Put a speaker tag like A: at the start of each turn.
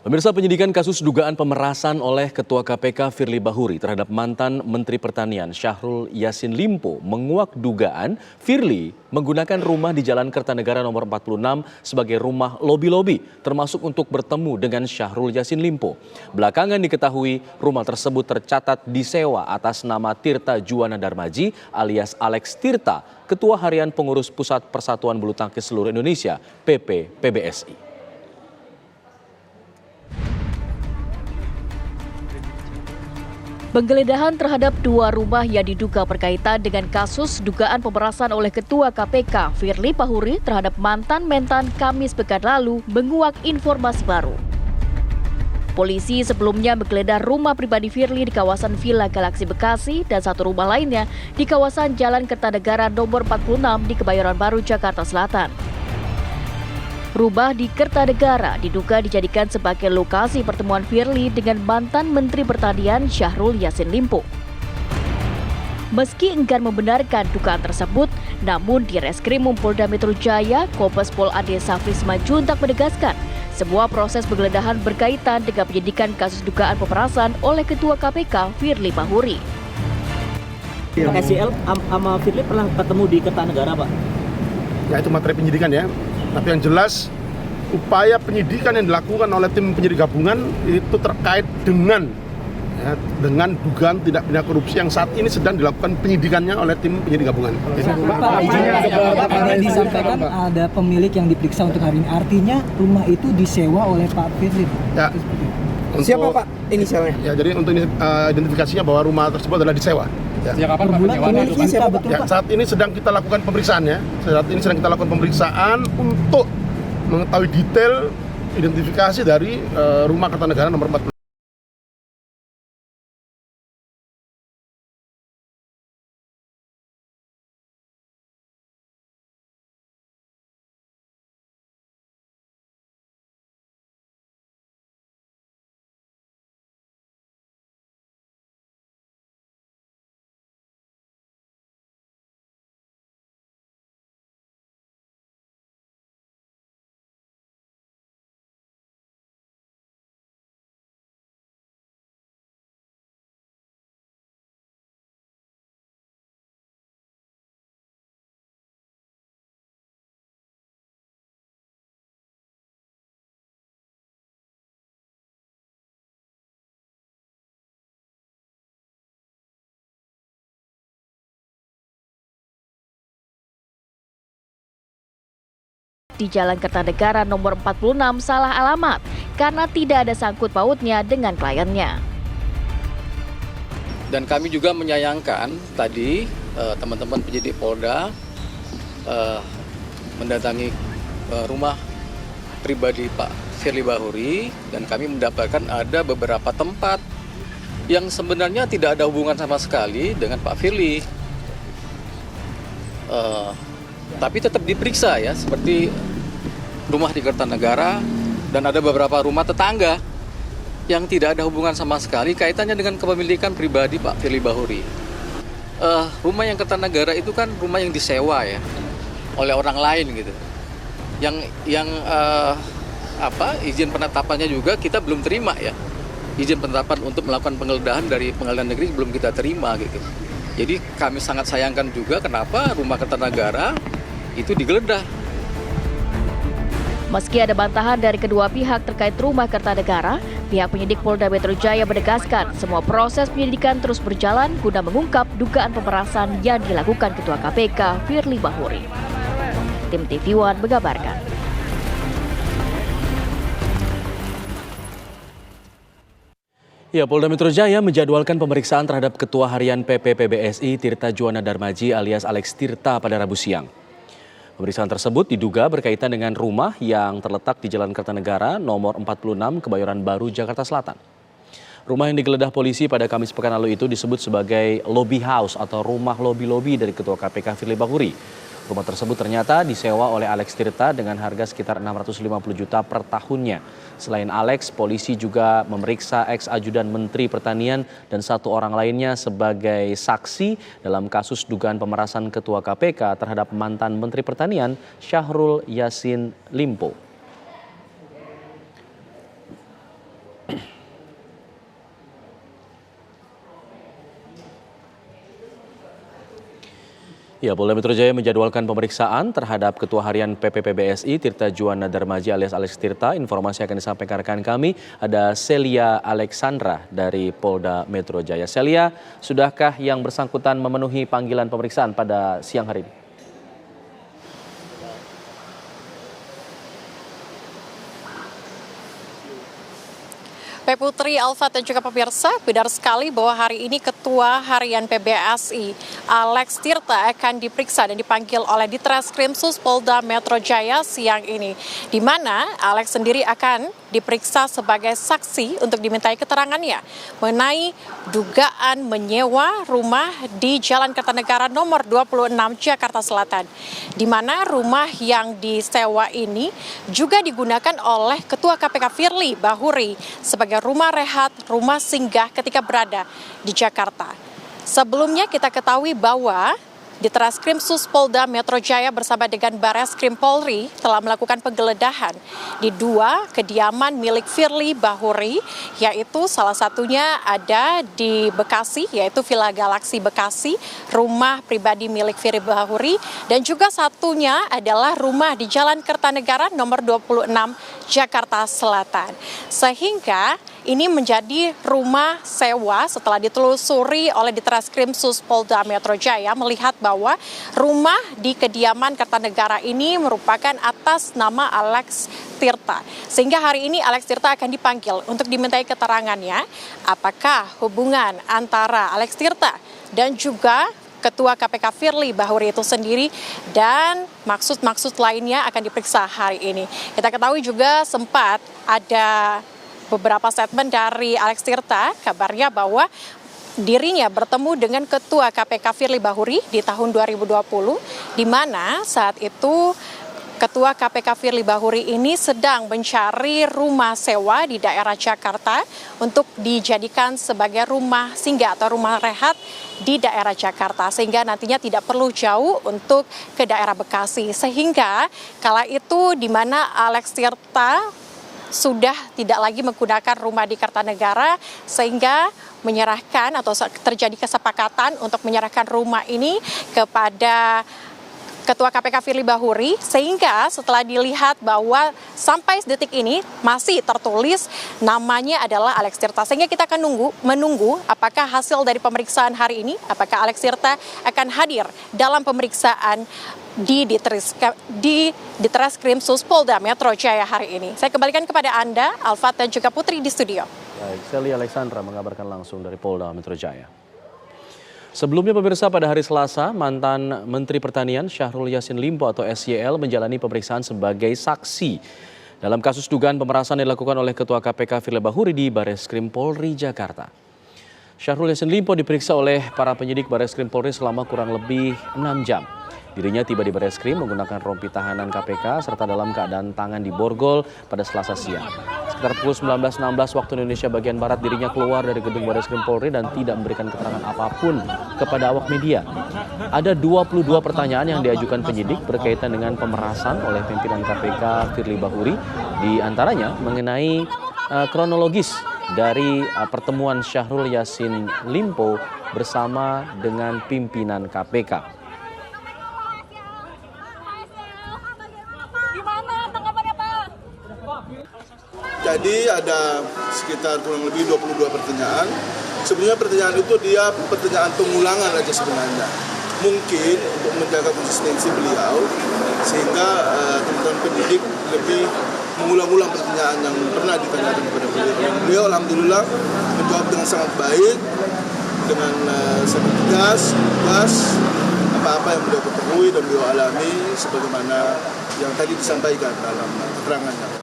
A: Pemirsa, penyidikan kasus dugaan pemerasan oleh Ketua KPK Firly Bahuri terhadap mantan Menteri Pertanian Syahrul Yassin Limpo menguak dugaan Firly menggunakan rumah di Jalan Kertanegara nomor 46 sebagai rumah lobi-lobi, termasuk untuk bertemu dengan Syahrul Yassin Limpo. Belakangan diketahui rumah tersebut tercatat disewa atas nama Tirta Juwana Darmaji alias Alex Tirta, Ketua Harian Pengurus Pusat Persatuan Bulu Tangkis Seluruh Indonesia (PPBSI).
B: Penggeledahan terhadap dua rumah yang diduga berkaitan dengan kasus dugaan pemerasan oleh Ketua KPK Firly Bahuri terhadap mantan Mentan Kamis pekan lalu menguak informasi baru. Polisi sebelumnya menggeledah rumah pribadi Firly di kawasan Villa Galaksi Bekasi dan satu rumah lainnya di kawasan Jalan Kertanegara nomor 46 di Kebayoran Baru, Jakarta Selatan. Rumah di Kertanegara diduga dijadikan sebagai lokasi pertemuan Firly dengan mantan Menteri Pertanian Syahrul Yassin Limpo. Meski enggan membenarkan dugaan tersebut, namun di Reskrim Polda Metro Jaya, Kombes Pol Ade Safri Simanjuntak menegaskan semua proses penggeledahan berkaitan dengan penyidikan kasus dugaan pemerasan oleh Ketua KPK Firly Bahuri.
C: SIL sama Firly pernah ketemu di Kertanegara, Pak?
D: Ya, itu materi penyidikan ya. Tapi yang jelas upaya penyidikan yang dilakukan oleh tim penyidik gabungan itu terkait dengan dugaan tindak pidana korupsi yang saat ini sedang dilakukan penyidikannya oleh tim penyidik gabungan.
E: Pak, ada disampaikan ada pemilik yang diperiksa untuk hari ini. Artinya rumah itu disewa oleh Pak Firly.
D: Ya.
F: Siapa Pak inisialnya?
D: Ya, jadi untuk identifikasinya bahwa rumah tersebut adalah disewa. Ya.
E: Sejak kapan Pak penyewaannya itu?
F: Siapa betul
D: Ya,
F: Pak?
D: saat ini sedang kita lakukan pemeriksaan ya. Saat ini sedang kita lakukan pemeriksaan untuk mengetahui detail identifikasi dari rumah Kertanegara nomor 46.
B: Di Jalan Kertanegara nomor 46 salah alamat karena tidak ada sangkut pautnya dengan kliennya.
G: Dan kami juga menyayangkan tadi teman-teman penyidik Polda mendatangi rumah pribadi Pak Firly Bahuri dan kami mendapatkan ada beberapa tempat yang sebenarnya tidak ada hubungan sama sekali dengan Pak Firly. Tapi tetap diperiksa ya, seperti rumah di Kertanegara dan ada beberapa rumah tetangga yang tidak ada hubungan sama sekali kaitannya dengan kepemilikan pribadi Pak Firly Bahuri. Rumah yang Kertanegara itu kan rumah yang disewa ya oleh orang lain gitu. Yang izin penetapannya juga kita belum terima ya. Izin penetapan untuk melakukan penggeledahan dari Pengadilan Negeri belum kita terima gitu. Jadi kami sangat sayangkan juga kenapa rumah Kertanegara itu digeledah.
B: Meski ada bantahan dari kedua pihak terkait rumah Kertanegara, pihak penyidik Polda Metro Jaya menegaskan semua proses penyidikan terus berjalan guna mengungkap dugaan pemerasan yang dilakukan Ketua KPK Firly Bahuri. Tim TV One mengabarkan.
A: Ya, Polda Metro Jaya menjadwalkan pemeriksaan terhadap Ketua Harian PPBSI Tirta Juwana Darmaji alias Alex Tirta pada Rabu siang. Pemeriksaan tersebut diduga berkaitan dengan rumah yang terletak di Jalan Kertanegara nomor 46 Kebayoran Baru, Jakarta Selatan. Rumah yang digeledah polisi pada Kamis pekan lalu itu disebut sebagai lobby house atau rumah lobi-lobi dari Ketua KPK Firly Bahuri. Rumah tersebut ternyata disewa oleh Alex Tirta dengan harga sekitar 650 juta per tahunnya. Selain Alex, polisi juga memeriksa ex-ajudan Menteri Pertanian dan satu orang lainnya sebagai saksi dalam kasus dugaan pemerasan Ketua KPK terhadap mantan Menteri Pertanian Syahrul Yassin Limpo. Ya, Polda Metro Jaya menjadwalkan pemeriksaan terhadap Ketua Harian PPPBSI Tirta Juwana Darmaji alias Alex Tirta. Informasi akan disampaikan rekan kami, ada Celia Alexandra dari Polda Metro Jaya. Celia, sudahkah yang bersangkutan memenuhi panggilan pemeriksaan pada siang hari ini?
H: Putri, Alfa dan juga pemirsa, benar sekali bahwa hari ini Ketua Harian PBSI Alex Tirta akan diperiksa dan dipanggil oleh Ditreskrimsus Polda Metro Jaya siang ini, di mana Alex sendiri akan diperiksa sebagai saksi untuk dimintai keterangannya mengenai dugaan menyewa rumah di Jalan Kertanegara nomor 26 Jakarta Selatan, di mana rumah yang disewa ini juga digunakan oleh Ketua KPK Firly Bahuri sebagai rumah rehat, rumah singgah ketika berada di Jakarta. Sebelumnya kita ketahui bahwa Ditreskrimsus Polda Metro Jaya bersama dengan Bareskrim Polri telah melakukan penggeledahan di 2 kediaman milik Firly Bahuri, yaitu salah satunya ada di Bekasi, yaitu Villa Galaxy Bekasi, rumah pribadi milik Firly Bahuri, dan juga satunya adalah rumah di Jalan Kertanegara nomor 26 Jakarta Selatan. Sehingga ini menjadi rumah sewa setelah ditelusuri oleh Ditreskrimsus Polda Metro Jaya melihat bahwa rumah di kediaman Kertanegara ini merupakan atas nama Alex Tirta. Sehingga hari ini Alex Tirta akan dipanggil untuk dimintai keterangannya apakah hubungan antara Alex Tirta dan juga Ketua KPK Firly Bahuri itu sendiri dan maksud-maksud lainnya akan diperiksa hari ini. Kita ketahui juga sempat ada beberapa statement dari Alex Tirta, kabarnya bahwa dirinya bertemu dengan Ketua KPK Firly Bahuri di tahun 2020, di mana saat itu Ketua KPK Firly Bahuri ini sedang mencari rumah sewa di daerah Jakarta untuk dijadikan sebagai rumah singgah atau rumah rehat di daerah Jakarta, sehingga nantinya tidak perlu jauh untuk ke daerah Bekasi. Sehingga kala itu di mana Alex Tirta sudah tidak lagi menggunakan rumah di Kertanegara, sehingga menyerahkan atau terjadi kesepakatan untuk menyerahkan rumah ini kepada Ketua KPK Firly Bahuri, sehingga setelah dilihat bahwa sampai detik ini masih tertulis namanya adalah Alex Tirta, sehingga kita akan menunggu apakah hasil dari pemeriksaan hari ini, apakah Alex Tirta akan hadir dalam pemeriksaan di Ditreskrimsus Polda Metro Jaya hari ini. Saya kembalikan kepada Anda, Alfat dan juga Putri di studio.
A: Baik, Celia Alexandra mengabarkan langsung dari Polda Metro Jaya. Sebelumnya pemirsa, pada hari Selasa, mantan Menteri Pertanian Syahrul Yassin Limpo atau SYL menjalani pemeriksaan sebagai saksi dalam kasus dugaan pemerasan yang dilakukan oleh Ketua KPK Firly Bahuri di Bareskrim Polri Jakarta. Syahrul Yassin Limpo diperiksa oleh para penyidik Bareskrim Polri selama kurang lebih 6 jam. Dirinya tiba di Bareskrim menggunakan rompi tahanan KPK serta dalam keadaan tangan diborgol pada Selasa siang. Sekitar pukul 19.16 waktu Indonesia bagian Barat, dirinya keluar dari gedung Bareskrim Polri dan tidak memberikan keterangan apapun kepada awak media. Ada 22 pertanyaan yang diajukan penyidik berkaitan dengan pemerasan oleh pimpinan KPK Firly Bahuri, di antaranya mengenai kronologis dari pertemuan Syahrul Yassin Limpo bersama dengan pimpinan KPK.
I: Jadi ada sekitar kurang lebih 22 pertanyaan. Sebenarnya pertanyaan itu dia pertanyaan pengulangan aja sebenarnya. Mungkin untuk menjaga konsistensi beliau, sehingga teman-teman pendidik lebih mengulang-ulang pertanyaan yang pernah ditanyakan kepada beliau. Beliau alhamdulillah menjawab dengan sangat baik, dengan sangat tegas, apa-apa yang beliau ketahui dan beliau alami sebagaimana yang tadi disampaikan dalam keterangannya.